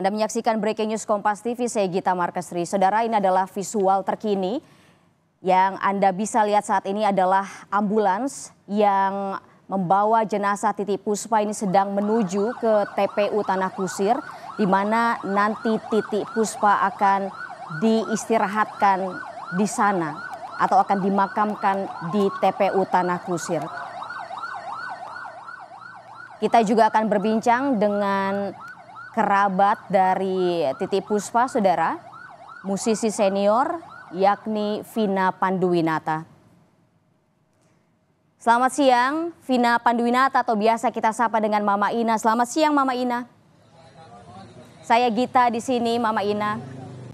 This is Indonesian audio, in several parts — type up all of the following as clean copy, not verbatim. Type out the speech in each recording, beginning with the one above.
Anda menyaksikan Breaking News Kompas TV, saya Gita Markesri. Saudara, ini adalah visual terkini yang Anda bisa lihat saat ini adalah ambulans yang membawa jenazah Titi Puspa ini sedang menuju ke TPU Tanah Kusir, di mana nanti Titi Puspa akan diistirahatkan di sana atau akan dimakamkan di TPU Tanah Kusir. Kita juga akan berbincang dengan kerabat dari Titi Puspa, saudara, musisi senior yakni Vina Panduwinata. Selamat siang, Vina Panduwinata atau biasa kita sapa dengan Mama Ina. Selamat siang, Mama Ina. Saya Gita di sini, Mama Ina.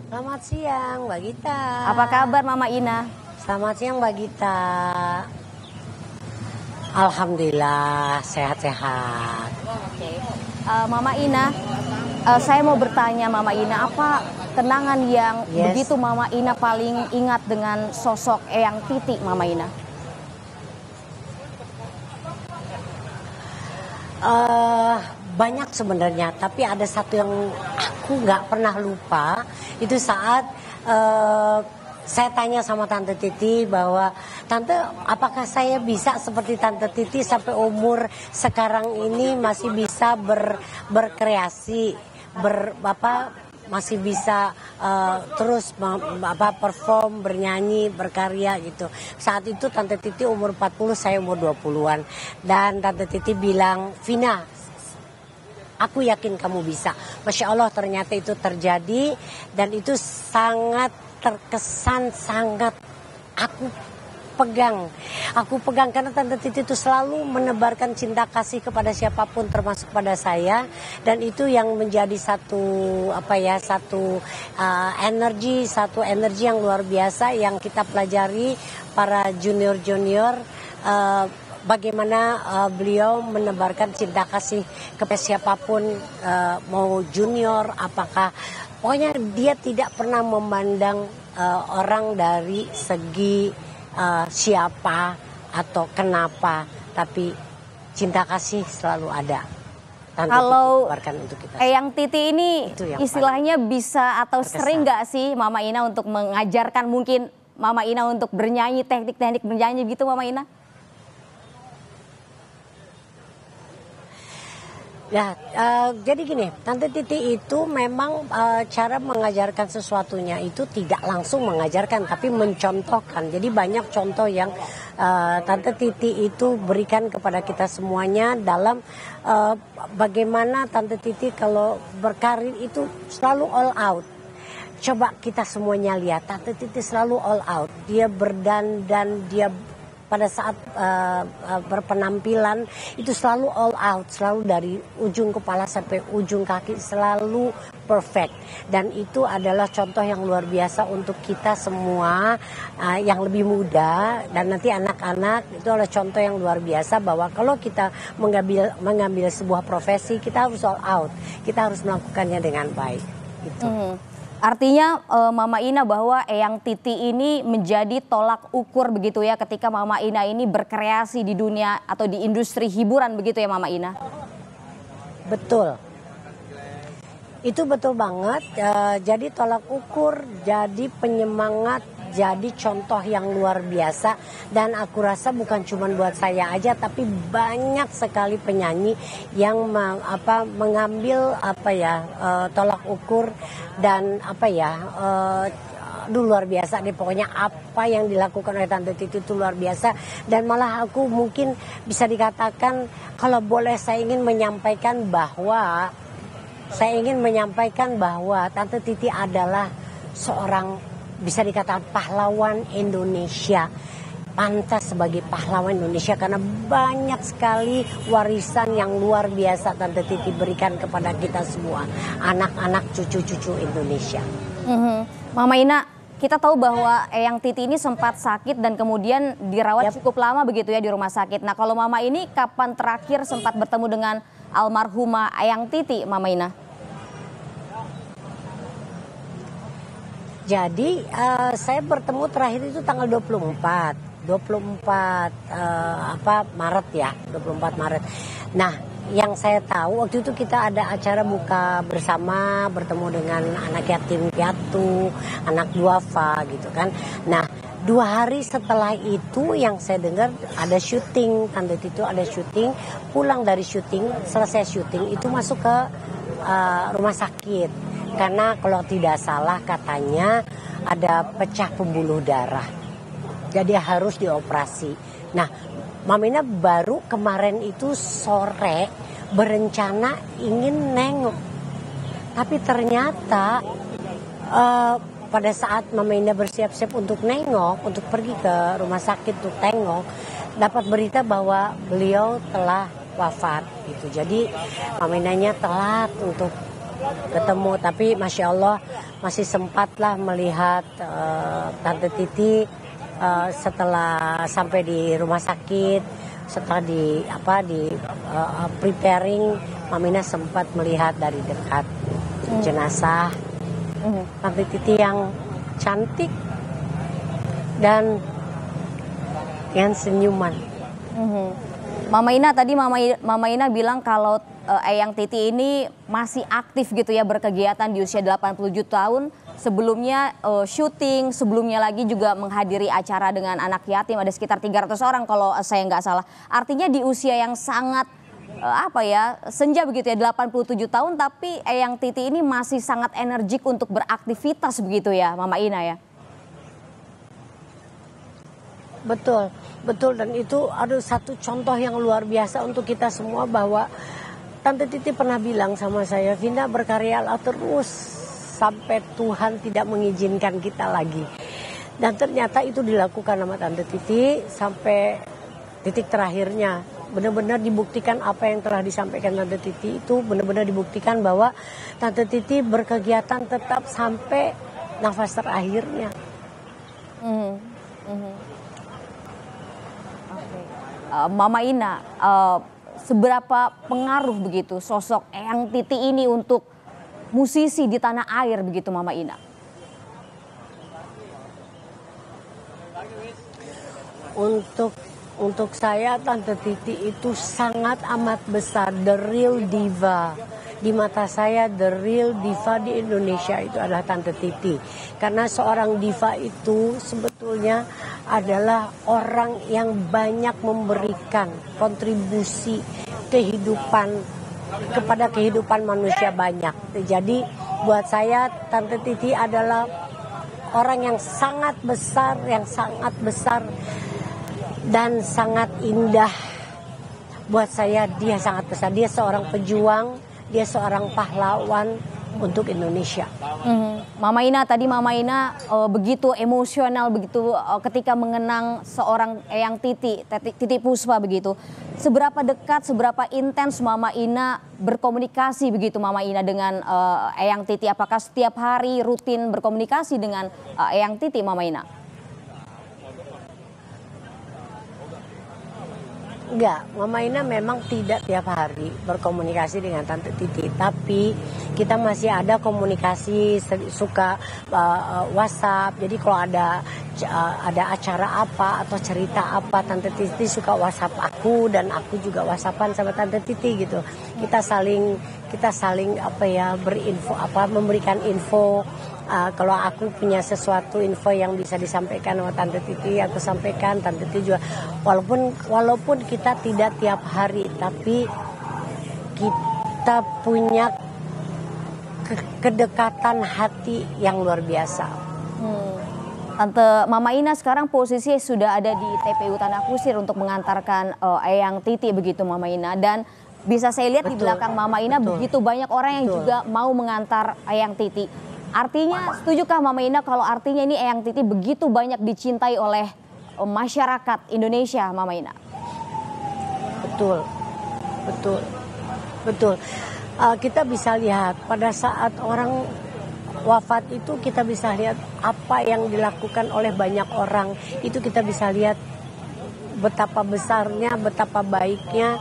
Selamat siang, Mbak Gita. Apa kabar, Mama Ina? Selamat siang, Mbak Gita. Alhamdulillah, sehat-sehat. Oke. Mama Ina, saya mau bertanya Mama Ina, apa kenangan yang begitu Mama Ina paling ingat dengan sosok Eyang Titi, Mama Ina? Banyak sebenarnya, tapi ada satu yang aku nggak pernah lupa. Itu saat saya tanya sama Tante Titi bahwa, Tante, apakah saya bisa seperti Tante Titi sampai umur sekarang ini masih bisa berkreasi, masih bisa terus perform, bernyanyi, berkarya gitu. Saat itu Tante Titi umur 40, saya umur 20-an. Dan Tante Titi bilang, Vina, aku yakin kamu bisa. Masya Allah, ternyata itu terjadi dan itu sangat terkesan, sangat aku pegang karena Tante Titi itu selalu menebarkan cinta kasih kepada siapapun termasuk pada saya, dan itu yang menjadi satu energi yang luar biasa yang kita pelajari para junior bagaimana beliau menebarkan cinta kasih kepada siapapun, mau junior apakah, pokoknya dia tidak pernah memandang orang dari segi siapa atau kenapa, tapi cinta kasih selalu ada. Kalau Eyang Titi ini istilahnya bisa atau terkesan. Sering nggak sih Mama Ina untuk mengajarkan mungkin Mama Ina untuk bernyanyi, teknik-teknik bernyanyi gitu, Mama Ina? Ya, jadi gini, Tante Titi itu memang cara mengajarkan sesuatunya itu tidak langsung mengajarkan, tapi mencontohkan. Jadi banyak contoh yang Tante Titi itu berikan kepada kita semuanya dalam bagaimana Tante Titi kalau berkarir itu selalu all out. Coba kita semuanya lihat, Tante Titi selalu all out. Dia berdandan, dia pada saat berpenampilan itu selalu all out, selalu dari ujung kepala sampai ujung kaki selalu perfect, dan itu adalah contoh yang luar biasa untuk kita semua yang lebih muda dan nanti anak-anak. Itu adalah contoh yang luar biasa bahwa kalau kita mengambil sebuah profesi, kita harus all out, kita harus melakukannya dengan baik gitu. Artinya Mama Ina bahwa Eyang Titi ini menjadi tolak ukur begitu ya ketika Mama Ina ini berkreasi di dunia atau di industri hiburan begitu ya Mama Ina? Betul. Itu betul banget, jadi tolak ukur, jadi penyemangat, jadi contoh yang luar biasa. Dan aku rasa bukan cuma buat saya aja, tapi banyak sekali penyanyi yang mengambil tolak ukur dan luar biasa deh pokoknya apa yang dilakukan oleh Tante Titi itu luar biasa. Dan malah aku mungkin bisa dikatakan, kalau boleh saya ingin menyampaikan bahwa Tante Titi adalah seorang, bisa dikatakan pahlawan Indonesia, pantas sebagai pahlawan Indonesia karena banyak sekali warisan yang luar biasa Tante Titi berikan kepada kita semua, anak-anak cucu-cucu Indonesia. Mama Ina, kita tahu bahwa Eyang Titi ini sempat sakit dan kemudian dirawat cukup lama begitu ya di rumah sakit. Nah, kalau Mama ini kapan terakhir sempat bertemu dengan almarhumah Eyang Titi, Mama Ina? Jadi saya bertemu terakhir itu tanggal 24 Maret ya, 24 Maret. Nah, yang saya tahu waktu itu kita ada acara buka bersama, bertemu dengan anak yatim piatu, anak duafa gitu kan. Nah, 2 hari setelah itu yang saya dengar ada syuting, Tante Titi ada syuting, pulang dari syuting, selesai syuting itu masuk ke rumah sakit. Karena kalau tidak salah katanya ada pecah pembuluh darah. Jadi harus dioperasi. Nah, Mamina baru kemarin itu sore berencana ingin nengok. Tapi ternyata pada saat Mama Ina bersiap-siap untuk nengok, untuk pergi ke rumah sakit untuk tengok, dapat berita bahwa beliau telah wafat gitu. Jadi Mama Inanya telat untuk ketemu, tapi Masya Allah masih sempatlah melihat Tante Titi setelah sampai di rumah sakit, setelah di preparing, Mamina sempat melihat dari dekat jenazah Tante Titi yang cantik dan yang senyuman. Mama Ina tadi Mama Ina bilang kalau Eyang Titi ini masih aktif gitu ya berkegiatan di usia 87 tahun. Sebelumnya syuting, sebelumnya lagi juga menghadiri acara dengan anak yatim, ada sekitar 300 orang kalau saya nggak salah. Artinya di usia yang sangat senja begitu ya, 87 tahun, tapi Eyang Titi ini masih sangat energik untuk beraktivitas begitu ya Mama Ina ya. Betul, betul, dan itu ada satu contoh yang luar biasa untuk kita semua bahwa Tante Titi pernah bilang sama saya, Vina berkaryalah terus sampai Tuhan tidak mengizinkan kita lagi. Dan ternyata itu dilakukan sama Tante Titi sampai titik terakhirnya. Benar-benar dibuktikan apa yang telah disampaikan Tante Titi itu benar-benar dibuktikan bahwa Tante Titi berkegiatan tetap sampai nafas terakhirnya. Mama Ina, seberapa pengaruh begitu sosok Eyang Titi ini untuk musisi di tanah air begitu Mama Ina? Untuk saya Tante Titi itu sangat amat besar, the real diva. Di mata saya the real diva di Indonesia itu adalah Tante Titi. Karena seorang diva itu sebetulnya adalah orang yang banyak memberikan kontribusi kepada kehidupan manusia banyak. Jadi buat saya Tante Titi adalah orang yang sangat besar dan sangat indah. Buat saya dia sangat besar. Dia seorang pejuang, dia seorang pahlawan untuk Indonesia. Mama Ina tadi begitu emosional begitu ketika mengenang seorang Eyang Titi Puspa begitu. Seberapa dekat, seberapa intens Mama Ina berkomunikasi begitu Mama Ina dengan Eyang Titi? Apakah setiap hari rutin berkomunikasi dengan Eyang Titi Mama Ina? Enggak, Mama Ina memang tidak tiap hari berkomunikasi dengan Tante Titi, tapi kita masih ada komunikasi, suka WhatsApp. Jadi kalau ada acara apa atau cerita apa, Tante Titi suka WhatsApp aku dan aku juga WhatsAppan sama Tante Titi gitu. Kita saling berinfo memberikan info. Kalau aku punya sesuatu info yang bisa disampaikan sama Tante Titi, aku sampaikan. Tante Titi juga, walaupun kita tidak tiap hari, tapi kita punya kedekatan hati yang luar biasa. Tante Mama Ina sekarang posisi sudah ada di TPU Tanah Kusir untuk mengantarkan Eyang Titi begitu Mama Ina, dan bisa saya lihat di belakang Mama Ina begitu banyak orang yang juga mau mengantar Eyang Titi. Artinya, setujukah Mama Ina kalau artinya ini Eyang Titi begitu banyak dicintai oleh masyarakat Indonesia, Mama Ina? Betul. Kita bisa lihat pada saat orang wafat itu, kita bisa lihat apa yang dilakukan oleh banyak orang. Itu kita bisa lihat betapa besarnya, betapa baiknya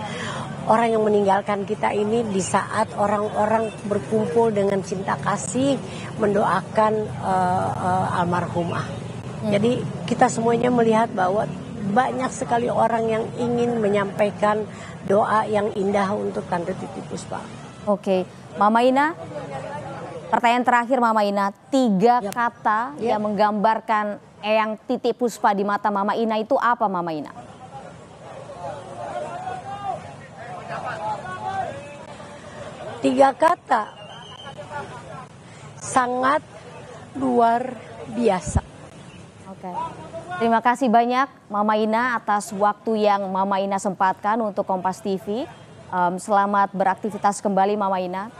orang yang meninggalkan kita ini di saat orang-orang berkumpul dengan cinta kasih mendoakan almarhumah. Jadi kita semuanya melihat bahwa banyak sekali orang yang ingin menyampaikan doa yang indah untuk Tante Titi Puspa. Oke, Mama Ina, pertanyaan terakhir Mama Ina, 3 kata yang menggambarkan Eyang Titi Puspa di mata Mama Ina itu apa Mama Ina? Tiga kata, sangat luar biasa. Oke. Terima kasih banyak Mama Ina atas waktu yang Mama Ina sempatkan untuk Kompas TV. Selamat beraktivitas kembali Mama Ina.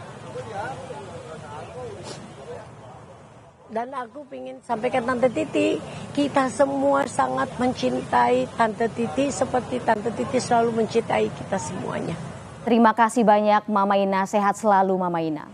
Dan aku ingin sampaikan Tante Titi, kita semua sangat mencintai Tante Titi seperti Tante Titi selalu mencintai kita semuanya. Terima kasih banyak Mama Ina, sehat selalu Mama Ina.